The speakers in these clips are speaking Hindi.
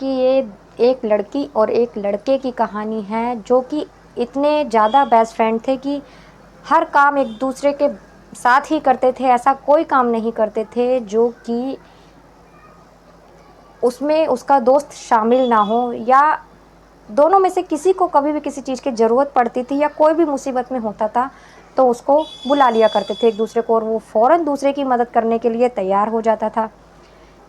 कि ये एक लड़की और एक लड़के की कहानी है जो कि इतने ज़्यादा बेस्ट फ्रेंड थे कि हर काम एक दूसरे के साथ ही करते थे। ऐसा कोई काम नहीं करते थे जो कि उसमें उसका दोस्त शामिल ना हो, या दोनों में से किसी को कभी भी किसी चीज़ की ज़रूरत पड़ती थी या कोई भी मुसीबत में होता था तो उसको बुला लिया करते थे एक दूसरे को, और वो फ़ौरन दूसरे की मदद करने के लिए तैयार हो जाता था।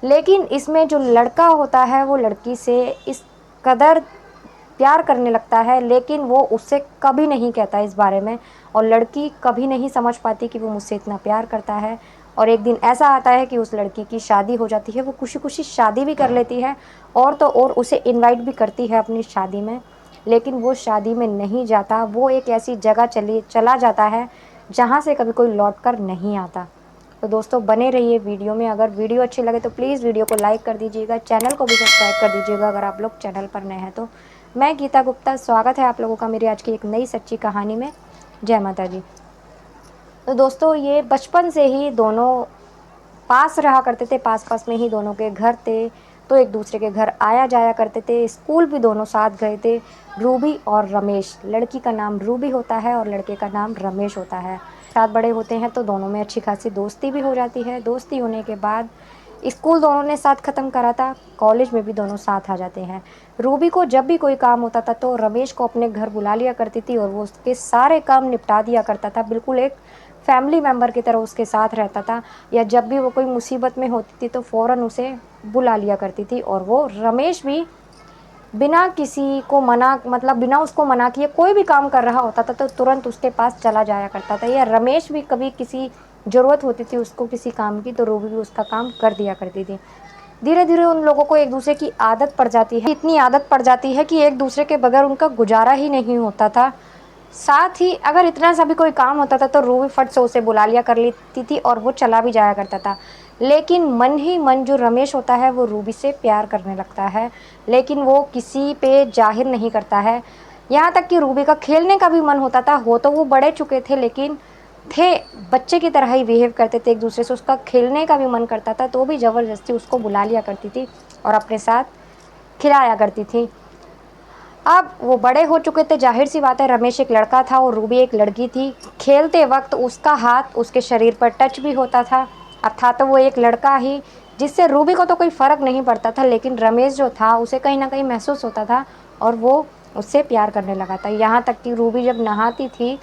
लेकिन इसमें जो लड़का होता है वो लड़की से इस कदर प्यार करने लगता है, लेकिन वो उससे कभी नहीं कहता इस बारे में, और लड़की कभी नहीं समझ पाती कि वो मुझसे इतना प्यार करता है। और एक दिन ऐसा आता है कि उस लड़की की शादी हो जाती है, वो खुशी खुशी शादी भी कर लेती है, और तो और उसे इनवाइट भी करती है अपनी शादी में। लेकिन वो शादी में नहीं जाता, वो एक ऐसी जगह चला जाता है जहाँ से कभी कोई लौट कर नहीं आता। तो दोस्तों बने रहिए वीडियो में। अगर वीडियो अच्छी लगे तो प्लीज़ वीडियो को लाइक कर दीजिएगा, चैनल को भी सब्सक्राइब कर दीजिएगा अगर आप लोग चैनल पर नए हैं तो। मैं गीता गुप्ता, स्वागत है आप लोगों का मेरी आज की एक नई सच्ची कहानी में। जय माता दी। तो दोस्तों ये बचपन से ही दोनों पास रहा करते थे, पास पास में ही दोनों के घर थे, तो एक दूसरे के घर आया जाया करते थे। स्कूल भी दोनों साथ गए थे, रूबी और रमेश। लड़की का नाम रूबी होता है और लड़के का नाम रमेश होता है। साथ बड़े होते हैं तो दोनों में अच्छी खासी दोस्ती भी हो जाती है। दोस्ती होने के बाद स्कूल दोनों ने साथ ख़त्म करा था, कॉलेज में भी दोनों साथ आ जाते हैं। रूबी को जब भी कोई काम होता था तो रमेश को अपने घर बुला लिया करती थी और वो उसके सारे काम निपटा दिया करता था, बिल्कुल एक फैमिली मेम्बर की तरह उसके साथ रहता था। या जब भी वो कोई मुसीबत में होती थी तो फ़ौरन उसे बुला लिया करती थी, और वो रमेश भी बिना किसी को मना, मतलब बिना उसको मना किए कोई भी काम कर रहा होता था तो तुरंत उसके पास चला जाया करता था। या रमेश भी कभी किसी ज़रूरत होती थी उसको किसी काम की तो रूबी भी उसका काम कर दिया करती थी। धीरे धीरे उन लोगों को एक दूसरे की आदत पड़ जाती है, इतनी आदत पड़ जाती है कि एक दूसरे के बगैर उनका गुजारा ही नहीं होता था। साथ ही अगर इतना सा भी कोई काम होता था तो रूबी फट से उसे बुला लिया कर लेती थी और वो चला भी जाया करता था। लेकिन मन ही मन जो रमेश होता है वो रूबी से प्यार करने लगता है, लेकिन वो किसी पे जाहिर नहीं करता है। यहाँ तक कि रूबी का खेलने का भी मन होता था, हो तो वो बड़े चुके थे लेकिन थे बच्चे की तरह ही बिहेव करते थे एक दूसरे से। उसका खेलने का भी मन करता था तो भी ज़बरदस्ती उसको बुला लिया करती थी और अपने साथ खिलाया करती थी। अब वो बड़े हो चुके थे, जाहिर सी बात है, रमेश एक लड़का था और रूबी एक लड़की थी। खेलते वक्त उसका हाथ उसके शरीर पर टच भी होता था, अब था तो वो एक लड़का ही, जिससे रूबी को तो कोई फ़र्क नहीं पड़ता था, लेकिन रमेश जो था उसे कहीं ना कहीं महसूस होता था और वो उससे प्यार करने लगा था। यहाँ तक कि रूबी जब नहाती थी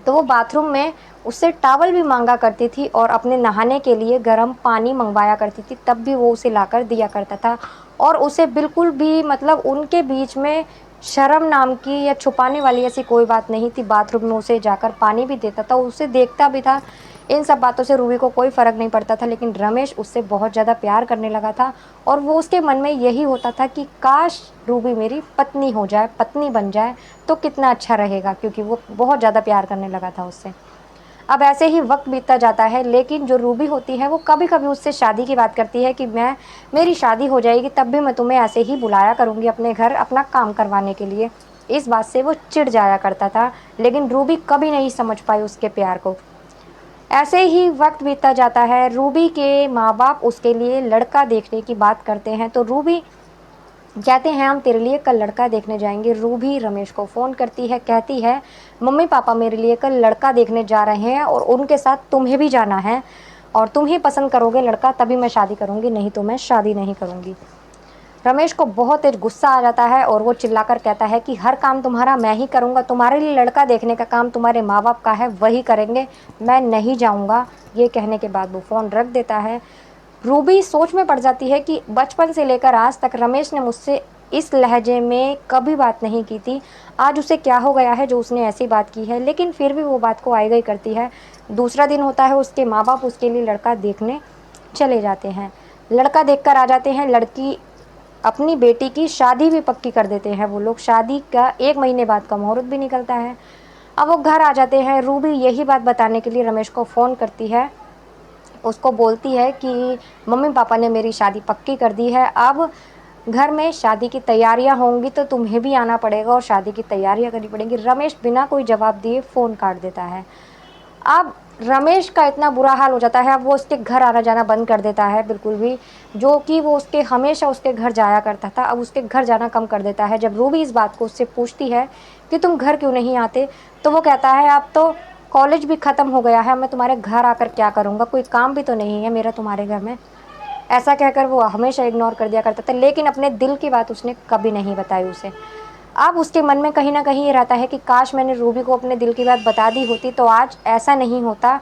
तो वो बाथरूम में उससे टॉवल भी मांगा करती थी और अपने नहाने के लिए गर्म पानी मंगवाया करती थी, तब भी वो उसे लाकर दिया करता था। और उसे बिल्कुल भी, मतलब उनके बीच में शर्म नाम की या छुपाने वाली ऐसी कोई बात नहीं थी। बाथरूम में उसे जाकर पानी भी देता था, उसे देखता भी था। इन सब बातों से रूबी को कोई फ़र्क नहीं पड़ता था, लेकिन रमेश उससे बहुत ज़्यादा प्यार करने लगा था और वो उसके मन में यही होता था कि काश रूबी मेरी पत्नी हो जाए, पत्नी बन जाए तो कितना अच्छा रहेगा, क्योंकि वो बहुत ज़्यादा प्यार करने लगा था उससे। अब ऐसे ही वक्त बीतता जाता है, लेकिन जो रूबी होती है वो कभी कभी उससे शादी की बात करती है कि मेरी शादी हो जाएगी तब भी मैं तुम्हें ऐसे ही बुलाया करूँगी अपने घर अपना काम करवाने के लिए। इस बात से वो चिढ़ जाया करता था, लेकिन रूबी कभी नहीं समझ पाई उसके प्यार को। ऐसे ही वक्त बीतता जाता है, रूबी के माँ बाप उसके लिए लड़का देखने की बात करते हैं तो रूबी कहते हैं हम तेरे लिए कल लड़का देखने जाएंगे। रूबी रमेश को फ़ोन करती है, कहती है मम्मी पापा मेरे लिए कल लड़का देखने जा रहे हैं और उनके साथ तुम्हें भी जाना है, और तुम ही पसंद करोगे लड़का तभी मैं शादी करूँगी, नहीं तो मैं शादी नहीं करूँगी। रमेश को बहुत तेज गुस्सा आ जाता है और वो चिल्लाकर कहता है कि हर काम तुम्हारा मैं ही करूँगा, तुम्हारे लिए लड़का देखने का काम तुम्हारे माँ बाप का है, वही करेंगे, मैं नहीं जाऊँगा। ये कहने के बाद वो फ़ोन रख देता है। रूबी सोच में पड़ जाती है कि बचपन से लेकर आज तक रमेश ने मुझसे इस लहजे में कभी बात नहीं की थी, आज उसे क्या हो गया है जो उसने ऐसी बात की है, लेकिन फिर भी वो बात को आई गई करती है। दूसरा दिन होता है, उसके माँ बाप उसके लिए लड़का देखने चले जाते हैं। लड़का देखकर आ जाते हैं, लड़की अपनी बेटी की शादी भी पक्की कर देते हैं वो लोग। शादी का 1 महीने बाद का मुहूर्त भी निकलता है। अब वो घर आ जाते हैं, रूबी यही बात बताने के लिए रमेश को फ़ोन करती है, उसको बोलती है कि मम्मी पापा ने मेरी शादी पक्की कर दी है, अब घर में शादी की तैयारियां होंगी तो तुम्हें भी आना पड़ेगा और शादी की तैयारियां करनी पड़ेंगी। रमेश बिना कोई जवाब दिए फ़ोन काट देता है। अब रमेश का इतना बुरा हाल हो जाता है, अब वो उसके घर आना जाना बंद कर देता है बिल्कुल भी, जो कि वो उसके हमेशा उसके घर जाया करता था, अब उसके घर जाना कम कर देता है। जब रूबी इस बात को उससे पूछती है कि तुम घर क्यों नहीं आते, तो वो कहता है अब तो कॉलेज भी ख़त्म हो गया है, मैं तुम्हारे घर आकर क्या करूँगा, कोई काम भी तो नहीं है मेरा तुम्हारे घर में। ऐसा कहकर वो हमेशा इग्नोर कर दिया करता था, लेकिन अपने दिल की बात उसने कभी नहीं बताई उसे। अब उसके मन में कहीं न कहीं ये रहता है कि काश मैंने रूबी को अपने दिल की बात बता दी होती तो आज ऐसा नहीं होता।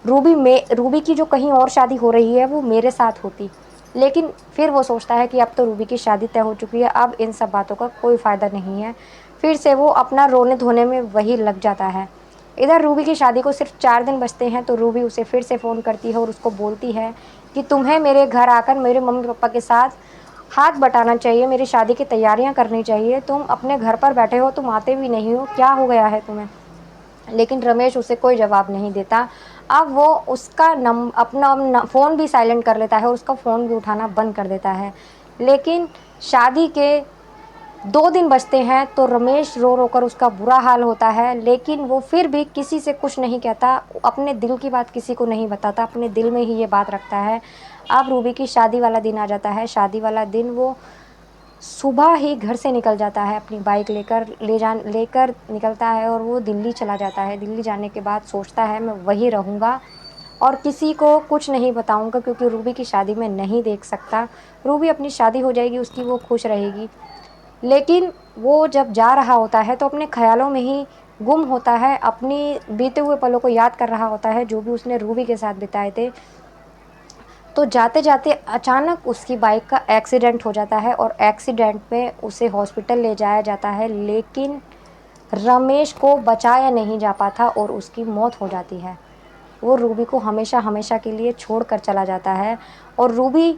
रूबी की जो कहीं और शादी हो रही है वो मेरे साथ होती। लेकिन फिर वो सोचता है कि अब तो रूबी की शादी तय हो चुकी है, अब इन सब बातों का कोई फ़ायदा नहीं है। फिर से वो अपना रोने-धोने में वही लग जाता है। इधर रूबी की शादी को सिर्फ 4 दिन बचते हैं तो रूबी उसे फिर से फ़ोन करती है और उसको बोलती है कि तुम्हें मेरे घर आकर मेरे मम्मी-पापा के साथ हाथ बटाना चाहिए, मेरी शादी की तैयारियां करनी चाहिए, तुम अपने घर पर बैठे हो, तुम आते भी नहीं हो, क्या हो गया है तुम्हें। लेकिन रमेश उसे कोई जवाब नहीं देता। अब वो उसका अपना फ़ोन भी साइलेंट कर लेता है और उसका फ़ोन भी उठाना बंद कर देता है। लेकिन शादी के 2 दिन बचते हैं तो रमेश रो रो कर उसका बुरा हाल होता है, लेकिन वो फिर भी किसी से कुछ नहीं कहता, अपने दिल की बात किसी को नहीं बताता, अपने दिल में ही ये बात रखता है। अब रूबी की शादी वाला दिन आ जाता है। शादी वाला दिन वो सुबह ही घर से निकल जाता है, अपनी बाइक लेकर निकलता है और वो दिल्ली चला जाता है। दिल्ली जाने के बाद सोचता है मैं वहीं रहूँगा और किसी को कुछ नहीं बताऊँगा, क्योंकि रूबी की शादी मैं नहीं देख सकता। रूबी अपनी शादी हो जाएगी उसकी, वो खुश रहेगी। लेकिन वो जब जा रहा होता है तो अपने ख़्यालों में ही गुम होता है, अपनी बीते हुए पलों को याद कर रहा होता है जो भी उसने रूबी के साथ बिताए थे। तो जाते-जाते अचानक उसकी बाइक का एक्सीडेंट हो जाता है और एक्सीडेंट में उसे हॉस्पिटल ले जाया जाता है, लेकिन रमेश को बचाया नहीं जा पाता और उसकी मौत हो जाती है। वो रूबी को हमेशा-हमेशा के लिए छोड़कर चला जाता है और रूबी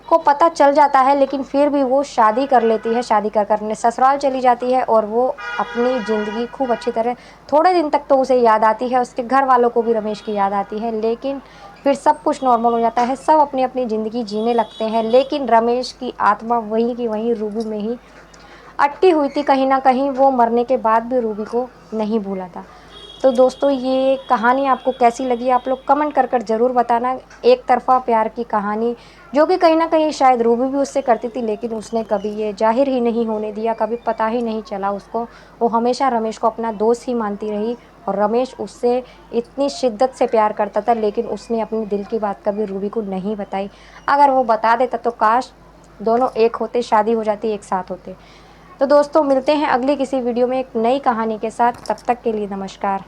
को पता चल जाता है, लेकिन फिर भी वो शादी कर लेती है। शादी कर कर अपने ससुराल चली जाती है और वो अपनी ज़िंदगी खूब अच्छी तरह, थोड़े दिन तक तो उसे याद आती है, उसके घर वालों को भी रमेश की याद आती है, लेकिन फिर सब कुछ नॉर्मल हो जाता है, सब अपनी-अपनी ज़िंदगी जीने लगते हैं। लेकिन रमेश की आत्मा वहीं की वहीं रूबी में ही अटकी हुई थी, कहीं न कहीं वो मरने के बाद भी रूबी को नहीं भूला था। तो दोस्तों ये कहानी आपको कैसी लगी आप लोग कमेंट कर कर ज़रूर बताना। एक तरफ़ा प्यार की कहानी जो कि कहीं न कहीं शायद रूबी भी उससे करती थी, लेकिन उसने कभी ये ज़ाहिर ही नहीं होने दिया, कभी पता ही नहीं चला उसको। वो हमेशा रमेश को अपना दोस्त ही मानती रही और रमेश उससे इतनी शिद्दत से प्यार करता था, लेकिन उसने अपने दिल की बात कभी रूबी को नहीं बताई। अगर वो बता देता तो काश दोनों एक होते, शादी हो जाती, एक साथ होते। तो दोस्तों मिलते हैं अगली किसी वीडियो में एक नई कहानी के साथ, तब तक के लिए नमस्कार।